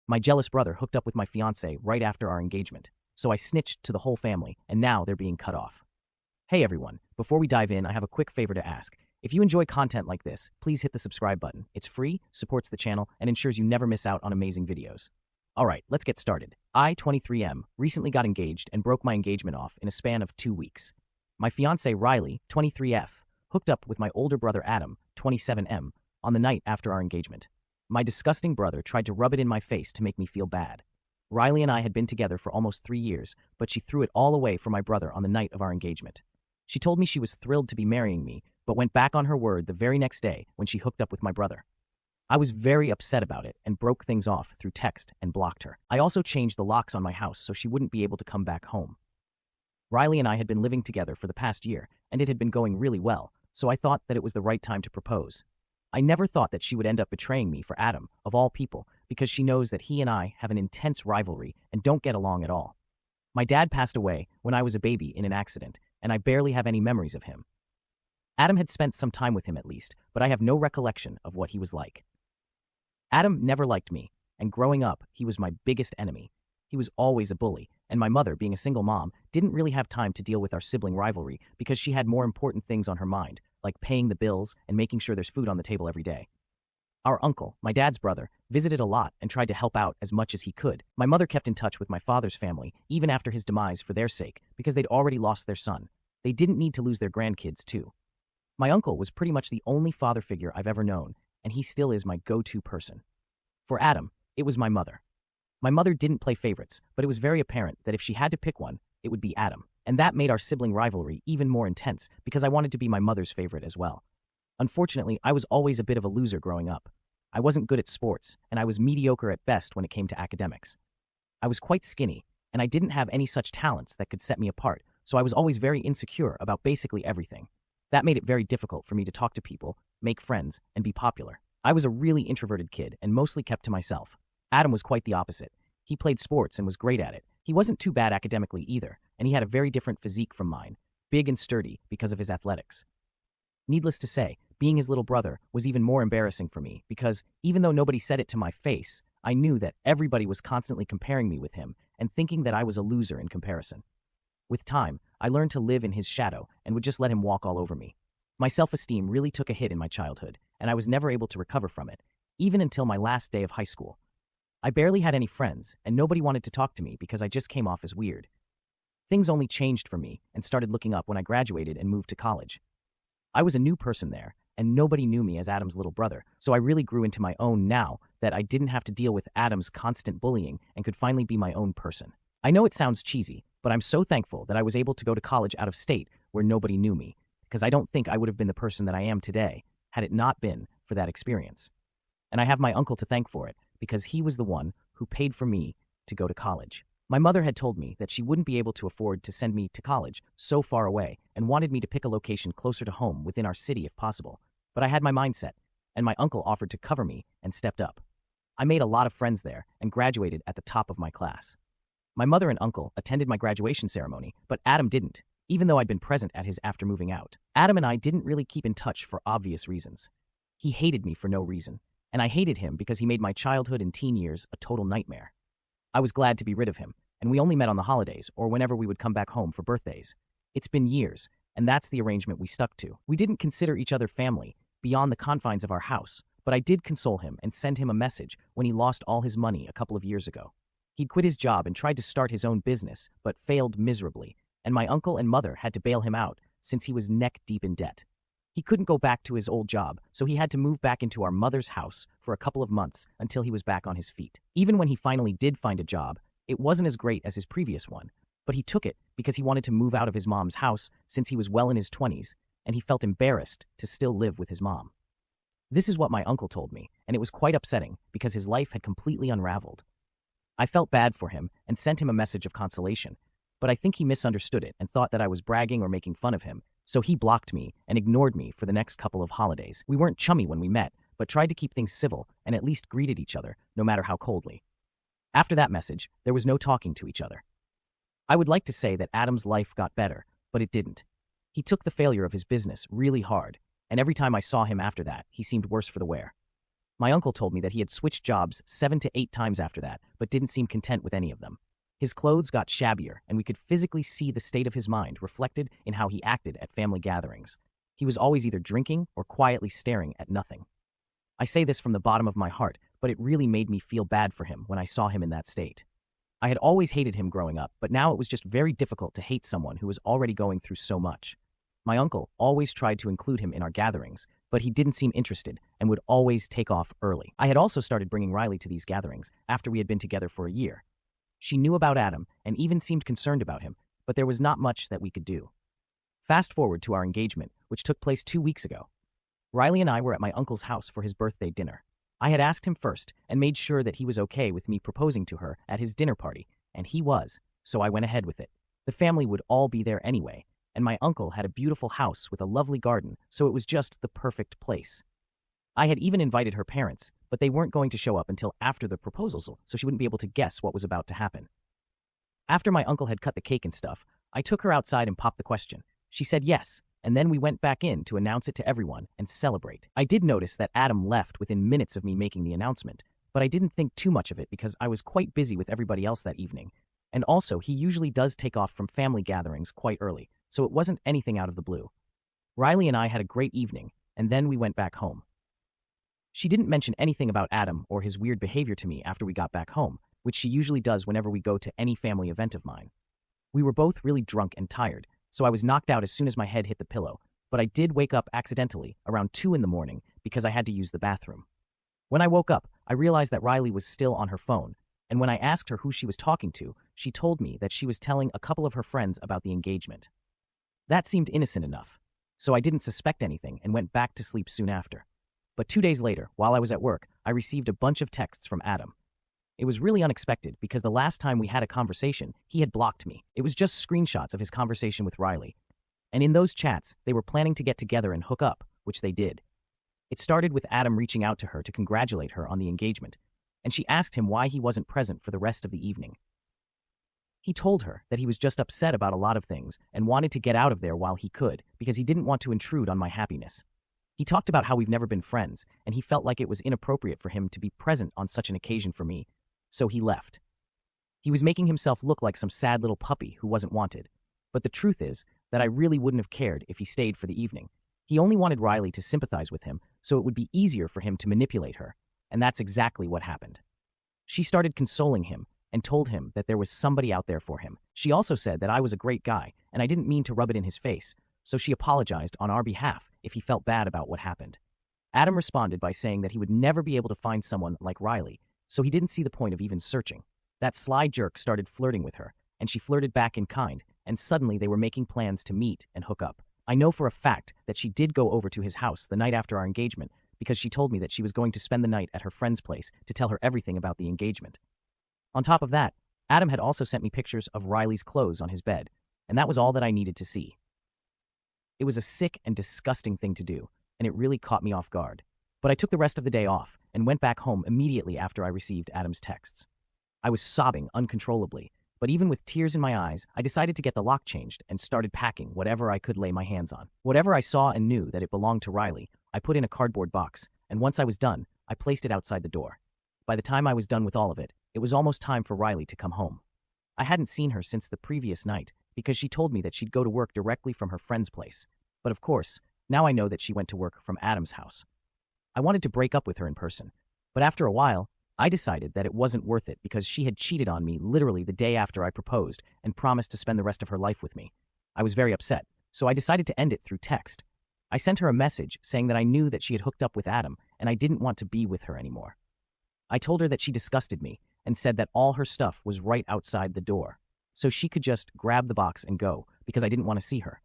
My jealous brother hooked up with my fiancée right after our engagement, so I snitched to the whole family, and now they're being cut off. Hey everyone, before we dive in, I have a quick favor to ask. If you enjoy content like this, please hit the subscribe button. It's free, supports the channel, and ensures you never miss out on amazing videos. Alright, let's get started. I, 23M, recently got engaged and broke my engagement off in a span of 2 weeks. My fiancée Riley, 23F, hooked up with my older brother Adam, 27M, on the night after our engagement. My disgusting brother tried to rub it in my face to make me feel bad. Riley and I had been together for almost 3 years, but she threw it all away for my brother on the night of our engagement. She told me she was thrilled to be marrying me, but went back on her word the very next day when she hooked up with my brother. I was very upset about it and broke things off through text and blocked her. I also changed the locks on my house so she wouldn't be able to come back home. Riley and I had been living together for the past year, and it had been going really well, so I thought that it was the right time to propose. I never thought that she would end up betraying me for Adam, of all people, because she knows that he and I have an intense rivalry and don't get along at all. My dad passed away when I was a baby in an accident, and I barely have any memories of him. Adam had spent some time with him at least, but I have no recollection of what he was like. Adam never liked me, and growing up, he was my biggest enemy. He was always a bully, and my mother, being a single mom, didn't really have time to deal with our sibling rivalry because she had more important things on her mind, like paying the bills and making sure there's food on the table every day. Our uncle, my dad's brother, visited a lot and tried to help out as much as he could. My mother kept in touch with my father's family, even after his demise for their sake, because they'd already lost their son. They didn't need to lose their grandkids, too. My uncle was pretty much the only father figure I've ever known, and he still is my go-to person. For Adam, it was my mother. My mother didn't play favorites, but it was very apparent that if she had to pick one, it would be Adam. And that made our sibling rivalry even more intense because I wanted to be my mother's favorite as well. Unfortunately, I was always a bit of a loser growing up. I wasn't good at sports, and I was mediocre at best when it came to academics. I was quite skinny, and I didn't have any such talents that could set me apart, so I was always very insecure about basically everything. That made it very difficult for me to talk to people, make friends, and be popular. I was a really introverted kid and mostly kept to myself. Adam was quite the opposite. He played sports and was great at it. He wasn't too bad academically either, and he had a very different physique from mine, big and sturdy because of his athletics. Needless to say, being his little brother was even more embarrassing for me because, even though nobody said it to my face, I knew that everybody was constantly comparing me with him and thinking that I was a loser in comparison. With time, I learned to live in his shadow and would just let him walk all over me. My self-esteem really took a hit in my childhood, and I was never able to recover from it, even until my last day of high school. I barely had any friends, and nobody wanted to talk to me because I just came off as weird. Things only changed for me and started looking up when I graduated and moved to college. I was a new person there, and nobody knew me as Adam's little brother, so I really grew into my own now that I didn't have to deal with Adam's constant bullying and could finally be my own person. I know it sounds cheesy, but I'm so thankful that I was able to go to college out of state where nobody knew me, because I don't think I would have been the person that I am today had it not been for that experience. And I have my uncle to thank for it, because he was the one who paid for me to go to college. My mother had told me that she wouldn't be able to afford to send me to college so far away and wanted me to pick a location closer to home within our city if possible. But I had my mindset, and my uncle offered to cover me and stepped up. I made a lot of friends there and graduated at the top of my class. My mother and uncle attended my graduation ceremony, but Adam didn't, even though I'd been present at his after moving out. Adam and I didn't really keep in touch for obvious reasons. He hated me for no reason, and I hated him because he made my childhood and teen years a total nightmare. I was glad to be rid of him, and we only met on the holidays or whenever we would come back home for birthdays. It's been years, and that's the arrangement we stuck to. We didn't consider each other family beyond the confines of our house, but I did console him and send him a message when he lost all his money a couple of years ago. He'd quit his job and tried to start his own business, but failed miserably, and my uncle and mother had to bail him out since he was neck-deep in debt. He couldn't go back to his old job, so he had to move back into our mother's house for a couple of months until he was back on his feet. Even when he finally did find a job, it wasn't as great as his previous one, but he took it because he wanted to move out of his mom's house since he was well in his 20s, and he felt embarrassed to still live with his mom. This is what my uncle told me, and it was quite upsetting because his life had completely unraveled. I felt bad for him and sent him a message of consolation, but I think he misunderstood it and thought that I was bragging or making fun of him, so he blocked me and ignored me for the next couple of holidays. We weren't chummy when we met, but tried to keep things civil and at least greeted each other, no matter how coldly. After that message, there was no talking to each other. I would like to say that Adam's life got better, but it didn't. He took the failure of his business really hard, and every time I saw him after that, he seemed worse for the wear. My uncle told me that he had switched jobs 7 to 8 times after that, but didn't seem content with any of them. His clothes got shabbier, and we could physically see the state of his mind reflected in how he acted at family gatherings. He was always either drinking or quietly staring at nothing. I say this from the bottom of my heart, but it really made me feel bad for him when I saw him in that state. I had always hated him growing up, but now it was just very difficult to hate someone who was already going through so much. My uncle always tried to include him in our gatherings, but he didn't seem interested and would always take off early. I had also started bringing Riley to these gatherings after we had been together for a year. She knew about Adam and even seemed concerned about him, but there was not much that we could do. Fast forward to our engagement, which took place 2 weeks ago. Riley and I were at my uncle's house for his birthday dinner. I had asked him first and made sure that he was okay with me proposing to her at his dinner party, and he was, so I went ahead with it. The family would all be there anyway, and my uncle had a beautiful house with a lovely garden, so it was just the perfect place. I had even invited her parents, but they weren't going to show up until after the proposal, so she wouldn't be able to guess what was about to happen. After my uncle had cut the cake and stuff, I took her outside and popped the question. She said yes, and then we went back in to announce it to everyone and celebrate. I did notice that Adam left within minutes of me making the announcement, but I didn't think too much of it because I was quite busy with everybody else that evening. And also, he usually does take off from family gatherings quite early, so it wasn't anything out of the blue. Riley and I had a great evening, and then we went back home. She didn't mention anything about Adam or his weird behavior to me after we got back home, which she usually does whenever we go to any family event of mine. We were both really drunk and tired, so I was knocked out as soon as my head hit the pillow, but I did wake up accidentally around 2 in the morning because I had to use the bathroom. When I woke up, I realized that Riley was still on her phone, and when I asked her who she was talking to, she told me that she was telling a couple of her friends about the engagement. That seemed innocent enough, so I didn't suspect anything and went back to sleep soon after. But 2 days later, while I was at work, I received a bunch of texts from Adam. It was really unexpected because the last time we had a conversation, he had blocked me. It was just screenshots of his conversation with Riley. And in those chats, they were planning to get together and hook up, which they did. It started with Adam reaching out to her to congratulate her on the engagement, and she asked him why he wasn't present for the rest of the evening. He told her that he was just upset about a lot of things and wanted to get out of there while he could because he didn't want to intrude on my happiness. He talked about how we've never been friends, and he felt like it was inappropriate for him to be present on such an occasion for me, so he left. He was making himself look like some sad little puppy who wasn't wanted, but the truth is that I really wouldn't have cared if he stayed for the evening. He only wanted Riley to sympathize with him, so it would be easier for him to manipulate her, and that's exactly what happened. She started consoling him and told him that there was somebody out there for him. She also said that I was a great guy, and I didn't mean to rub it in his face, so she apologized on our behalf if he felt bad about what happened. Adam responded by saying that he would never be able to find someone like Riley, so he didn't see the point of even searching. That sly jerk started flirting with her, and she flirted back in kind, and suddenly they were making plans to meet and hook up. I know for a fact that she did go over to his house the night after our engagement because she told me that she was going to spend the night at her friend's place to tell her everything about the engagement. On top of that, Adam had also sent me pictures of Riley's clothes on his bed, and that was all that I needed to see. It was a sick and disgusting thing to do, and it really caught me off guard. But I took the rest of the day off and went back home immediately after I received Adam's texts. I was sobbing uncontrollably, but even with tears in my eyes, I decided to get the lock changed and started packing whatever I could lay my hands on. Whatever I saw and knew that it belonged to Riley, I put in a cardboard box, and once I was done, I placed it outside the door. By the time I was done with all of it, it was almost time for Riley to come home. I hadn't seen her since the previous night because she told me that she'd go to work directly from her friend's place. But of course, now I know that she went to work from Adam's house. I wanted to break up with her in person, but after a while, I decided that it wasn't worth it because she had cheated on me literally the day after I proposed and promised to spend the rest of her life with me. I was very upset, so I decided to end it through text. I sent her a message saying that I knew that she had hooked up with Adam and I didn't want to be with her anymore. I told her that she disgusted me and said that all her stuff was right outside the door, so she could just grab the box and go because I didn't want to see her.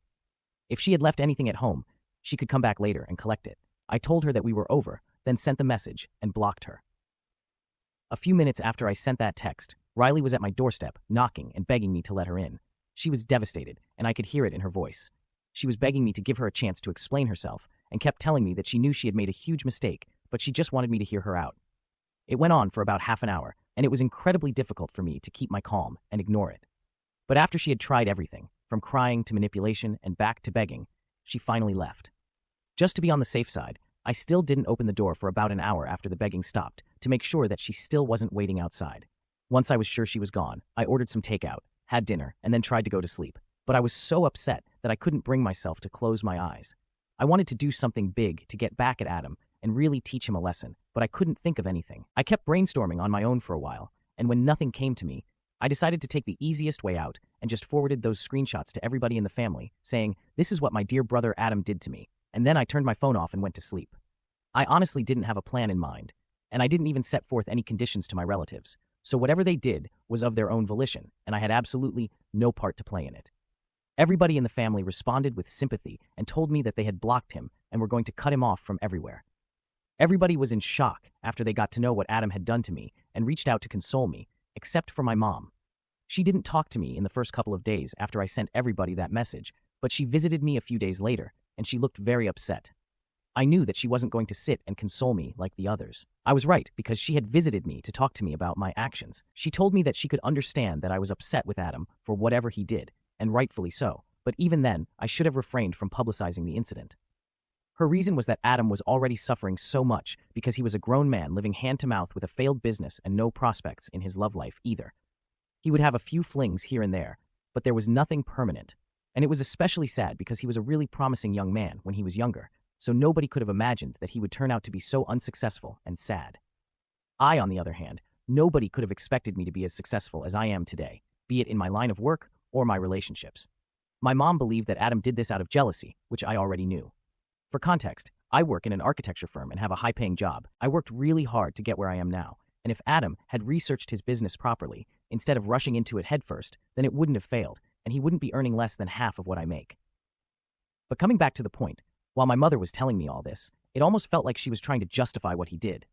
If she had left anything at home, she could come back later and collect it. I told her that we were over, then sent the message and blocked her. A few minutes after I sent that text, Riley was at my doorstep, knocking and begging me to let her in. She was devastated, and I could hear it in her voice. She was begging me to give her a chance to explain herself and kept telling me that she knew she had made a huge mistake, but she just wanted me to hear her out. It went on for about half an hour, and it was incredibly difficult for me to keep my calm and ignore it. But after she had tried everything, from crying to manipulation and back to begging, she finally left. Just to be on the safe side, I still didn't open the door for about an hour after the begging stopped to make sure that she still wasn't waiting outside. Once I was sure she was gone, I ordered some takeout, had dinner, and then tried to go to sleep. But I was so upset that I couldn't bring myself to close my eyes. I wanted to do something big to get back at Adam and really teach him a lesson, but I couldn't think of anything. I kept brainstorming on my own for a while, and when nothing came to me, I decided to take the easiest way out and just forwarded those screenshots to everybody in the family, saying, "This is what my dear brother Adam did to me," and then I turned my phone off and went to sleep. I honestly didn't have a plan in mind, and I didn't even set forth any conditions to my relatives, so whatever they did was of their own volition, and I had absolutely no part to play in it. Everybody in the family responded with sympathy and told me that they had blocked him and were going to cut him off from everywhere. Everybody was in shock after they got to know what Adam had done to me and reached out to console me, except for my mom. She didn't talk to me in the first couple of days after I sent everybody that message, but she visited me a few days later, and she looked very upset. I knew that she wasn't going to sit and console me like the others. I was right, because she had visited me to talk to me about my actions. She told me that she could understand that I was upset with Adam for whatever he did, and rightfully so, but even then, I should have refrained from publicizing the incident. Her reason was that Adam was already suffering so much because he was a grown man living hand-to-mouth with a failed business and no prospects in his love life either. He would have a few flings here and there, but there was nothing permanent, and it was especially sad because he was a really promising young man when he was younger, so nobody could have imagined that he would turn out to be so unsuccessful and sad. I, on the other hand, nobody could have expected me to be as successful as I am today, be it in my line of work or my relationships. My mom believed that Adam did this out of jealousy, which I already knew. For context, I work in an architecture firm and have a high-paying job. I worked really hard to get where I am now, and if Adam had researched his business properly, instead of rushing into it headfirst, then it wouldn't have failed, and he wouldn't be earning less than half of what I make. But coming back to the point, while my mother was telling me all this, it almost felt like she was trying to justify what he did.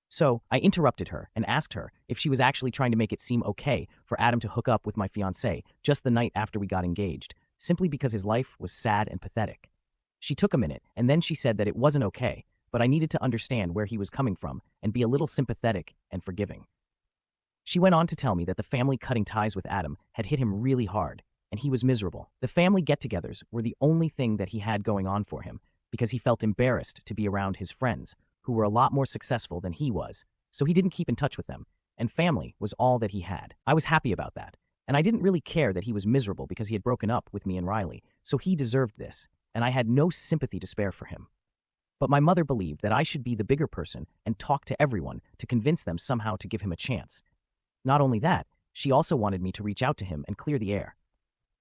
So I interrupted her and asked her if she was actually trying to make it seem okay for Adam to hook up with my fiancée just the night after we got engaged, simply because his life was sad and pathetic. She took a minute, and then she said that it wasn't okay, but I needed to understand where he was coming from and be a little sympathetic and forgiving. She went on to tell me that the family cutting ties with Adam had hit him really hard, and he was miserable. The family get-togethers were the only thing that he had going on for him, because he felt embarrassed to be around his friends, who were a lot more successful than he was, so he didn't keep in touch with them, and family was all that he had. I was happy about that, and I didn't really care that he was miserable because he had broken up with me and Riley, so he deserved this, and I had no sympathy to spare for him. But my mother believed that I should be the bigger person and talk to everyone to convince them somehow to give him a chance. Not only that, she also wanted me to reach out to him and clear the air.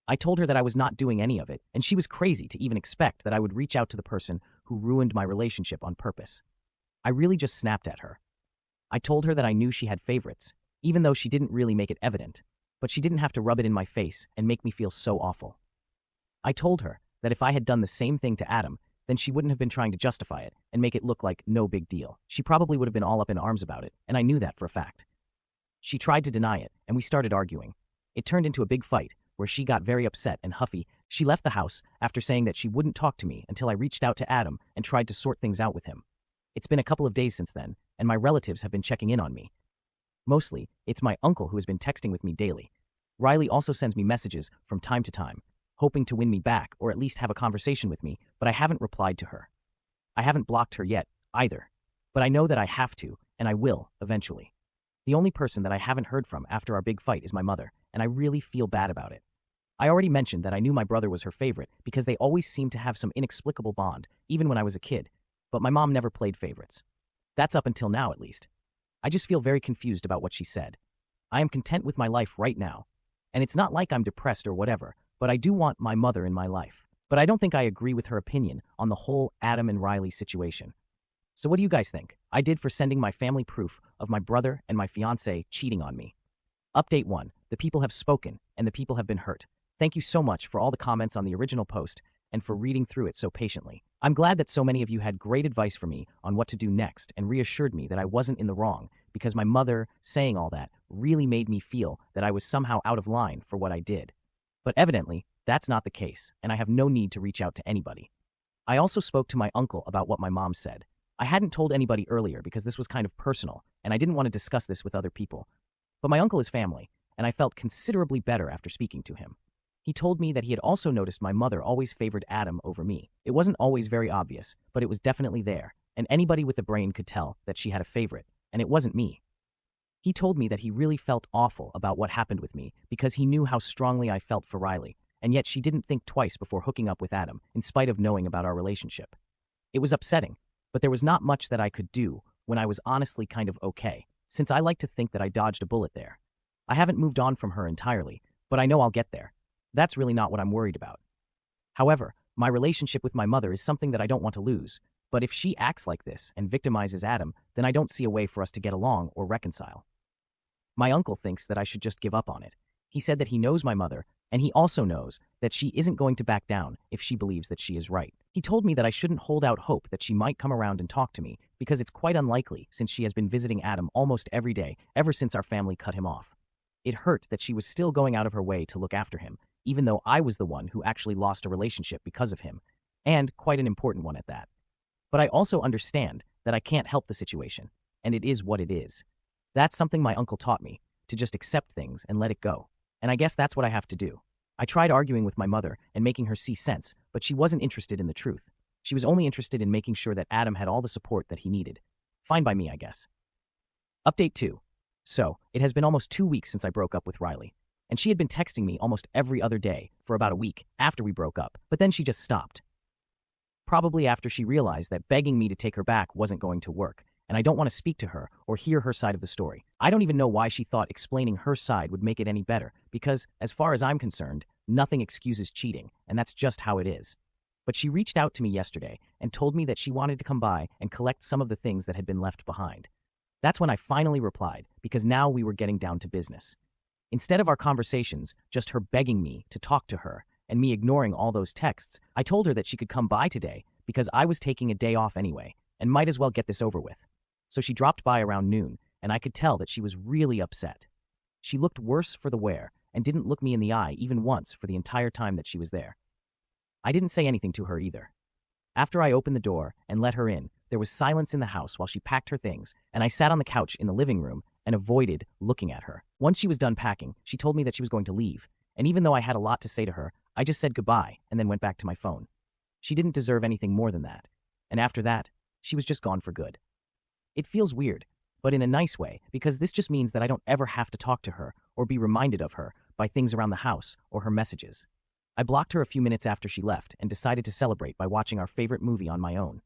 I told her that I was not doing any of it, and she was crazy to even expect that I would reach out to the person who ruined my relationship on purpose. I really just snapped at her. I told her that I knew she had favorites, even though she didn't really make it evident, but she didn't have to rub it in my face and make me feel so awful. I told her that if I had done the same thing to Adam, then she wouldn't have been trying to justify it and make it look like no big deal. She probably would have been all up in arms about it, and I knew that for a fact. She tried to deny it, and we started arguing. It turned into a big fight, where she got very upset and huffy. She left the house after saying that she wouldn't talk to me until I reached out to Adam and tried to sort things out with him. It's been a couple of days since then, and my relatives have been checking in on me. Mostly, it's my uncle who has been texting with me daily. Riley also sends me messages from time to time, hoping to win me back or at least have a conversation with me, but I haven't replied to her. I haven't blocked her yet, either, but I know that I have to, and I will, eventually. The only person that I haven't heard from after our big fight is my mother, and I really feel bad about it. I already mentioned that I knew my brother was her favorite because they always seemed to have some inexplicable bond, even when I was a kid, but my mom never played favorites. That's up until now, at least. I just feel very confused about what she said. I am content with my life right now, and it's not like I'm depressed or whatever, but I do want my mother in my life. But I don't think I agree with her opinion on the whole Adam and Riley situation. So what do you guys think I did for sending my family proof of my brother and my fiancé cheating on me? Update 1. The people have spoken, and the people have been hurt. Thank you so much for all the comments on the original post and for reading through it so patiently. I'm glad that so many of you had great advice for me on what to do next and reassured me that I wasn't in the wrong, because my mother saying all that really made me feel that I was somehow out of line for what I did. But evidently, that's not the case, and I have no need to reach out to anybody. I also spoke to my uncle about what my mom said. I hadn't told anybody earlier because this was kind of personal, and I didn't want to discuss this with other people. But my uncle is family, and I felt considerably better after speaking to him. He told me that he had also noticed my mother always favored Adam over me. It wasn't always very obvious, but it was definitely there, and anybody with a brain could tell that she had a favorite, and it wasn't me. He told me that he really felt awful about what happened with me because he knew how strongly I felt for Riley, and yet she didn't think twice before hooking up with Adam, in spite of knowing about our relationship. It was upsetting, but there was not much that I could do when I was honestly kind of okay, since I like to think that I dodged a bullet there. I haven't moved on from her entirely, but I know I'll get there. That's really not what I'm worried about. However, my relationship with my mother is something that I don't want to lose, but if she acts like this and victimizes Adam, then I don't see a way for us to get along or reconcile. My uncle thinks that I should just give up on it. He said that he knows my mother, and he also knows that she isn't going to back down if she believes that she is right. He told me that I shouldn't hold out hope that she might come around and talk to me because it's quite unlikely since she has been visiting Adam almost every day ever since our family cut him off. It hurt that she was still going out of her way to look after him, even though I was the one who actually lost a relationship because of him, and quite an important one at that. But I also understand that I can't help the situation, and it is what it is. That's something my uncle taught me, to just accept things and let it go. And I guess that's what I have to do. I tried arguing with my mother and making her see sense, but she wasn't interested in the truth. She was only interested in making sure that Adam had all the support that he needed. Fine by me, I guess. Update 2. So, it has been almost 2 weeks since I broke up with Riley, and she had been texting me almost every other day for about a week after we broke up, but then she just stopped. Probably after she realized that begging me to take her back wasn't going to work, and I don't want to speak to her or hear her side of the story. I don't even know why she thought explaining her side would make it any better, because, as far as I'm concerned, nothing excuses cheating, and that's just how it is. But she reached out to me yesterday and told me that she wanted to come by and collect some of the things that had been left behind. That's when I finally replied, because now we were getting down to business. Instead of our conversations, just her begging me to talk to her, and me ignoring all those texts, I told her that she could come by today because I was taking a day off anyway, and might as well get this over with. So she dropped by around noon, and I could tell that she was really upset. She looked worse for the wear, and didn't look me in the eye even once for the entire time that she was there. I didn't say anything to her either. After I opened the door and let her in, there was silence in the house while she packed her things, and I sat on the couch in the living room and avoided looking at her. Once she was done packing, she told me that she was going to leave, and even though I had a lot to say to her, I just said goodbye and then went back to my phone. She didn't deserve anything more than that, and after that, she was just gone for good. It feels weird, but in a nice way, because this just means that I don't ever have to talk to her or be reminded of her by things around the house or her messages. I blocked her a few minutes after she left and decided to celebrate by watching our favorite movie on my own.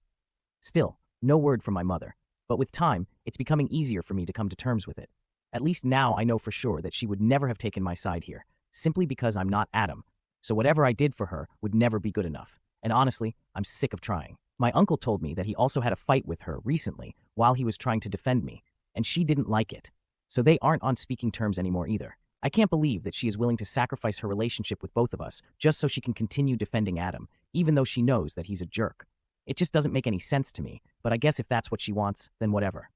Still, no word from my mother, but with time, it's becoming easier for me to come to terms with it. At least now I know for sure that she would never have taken my side here, simply because I'm not Adam, so whatever I did for her would never be good enough, and honestly, I'm sick of trying. My uncle told me that he also had a fight with her recently while he was trying to defend me, and she didn't like it. So they aren't on speaking terms anymore either. I can't believe that she is willing to sacrifice her relationship with both of us just so she can continue defending Adam, even though she knows that he's a jerk. It just doesn't make any sense to me, but I guess if that's what she wants, then whatever.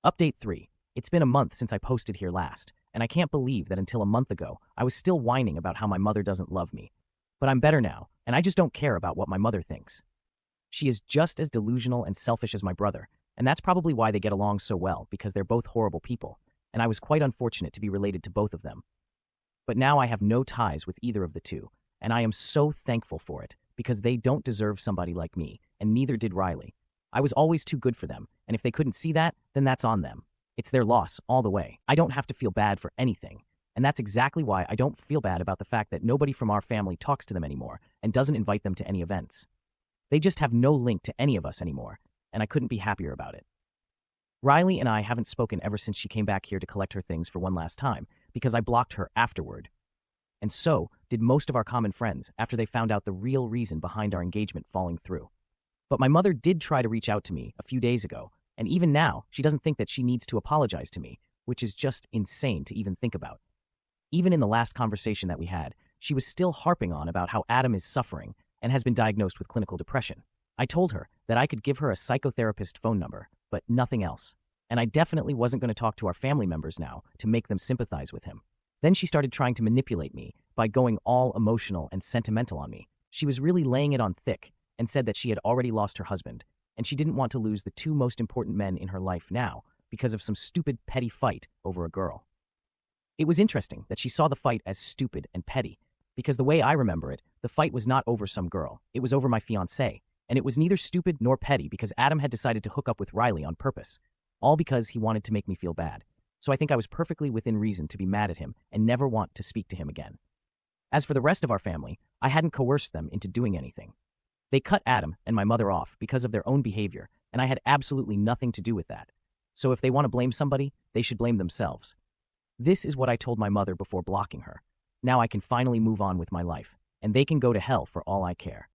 Update 3. It's been a month since I posted here last, and I can't believe that until a month ago, I was still whining about how my mother doesn't love me. But I'm better now, and I just don't care about what my mother thinks. She is just as delusional and selfish as my brother, and that's probably why they get along so well, because they're both horrible people, and I was quite unfortunate to be related to both of them. But now I have no ties with either of the two, and I am so thankful for it, because they don't deserve somebody like me, and neither did Riley. I was always too good for them, and if they couldn't see that, then that's on them. It's their loss all the way. I don't have to feel bad for anything, and that's exactly why I don't feel bad about the fact that nobody from our family talks to them anymore and doesn't invite them to any events. They just have no link to any of us anymore, and I couldn't be happier about it. Riley and I haven't spoken ever since she came back here to collect her things for one last time, because I blocked her afterward. And so did most of our common friends after they found out the real reason behind our engagement falling through. But my mother did try to reach out to me a few days ago, and even now, she doesn't think that she needs to apologize to me, which is just insane to even think about. Even in the last conversation that we had, she was still harping on about how Adam is suffering and has been diagnosed with clinical depression. I told her that I could give her a psychotherapist phone number, but nothing else. And I definitely wasn't going to talk to our family members now to make them sympathize with him. Then she started trying to manipulate me by going all emotional and sentimental on me. She was really laying it on thick and said that she had already lost her husband, and she didn't want to lose the two most important men in her life now because of some stupid petty fight over a girl. It was interesting that she saw the fight as stupid and petty, because the way I remember it, the fight was not over some girl, it was over my fiancée, and it was neither stupid nor petty because Adam had decided to hook up with Riley on purpose, all because he wanted to make me feel bad. So I think I was perfectly within reason to be mad at him and never want to speak to him again. As for the rest of our family, I hadn't coerced them into doing anything. They cut Adam and my mother off because of their own behavior, and I had absolutely nothing to do with that. So if they want to blame somebody, they should blame themselves. This is what I told my mother before blocking her. Now I can finally move on with my life, and they can go to hell for all I care.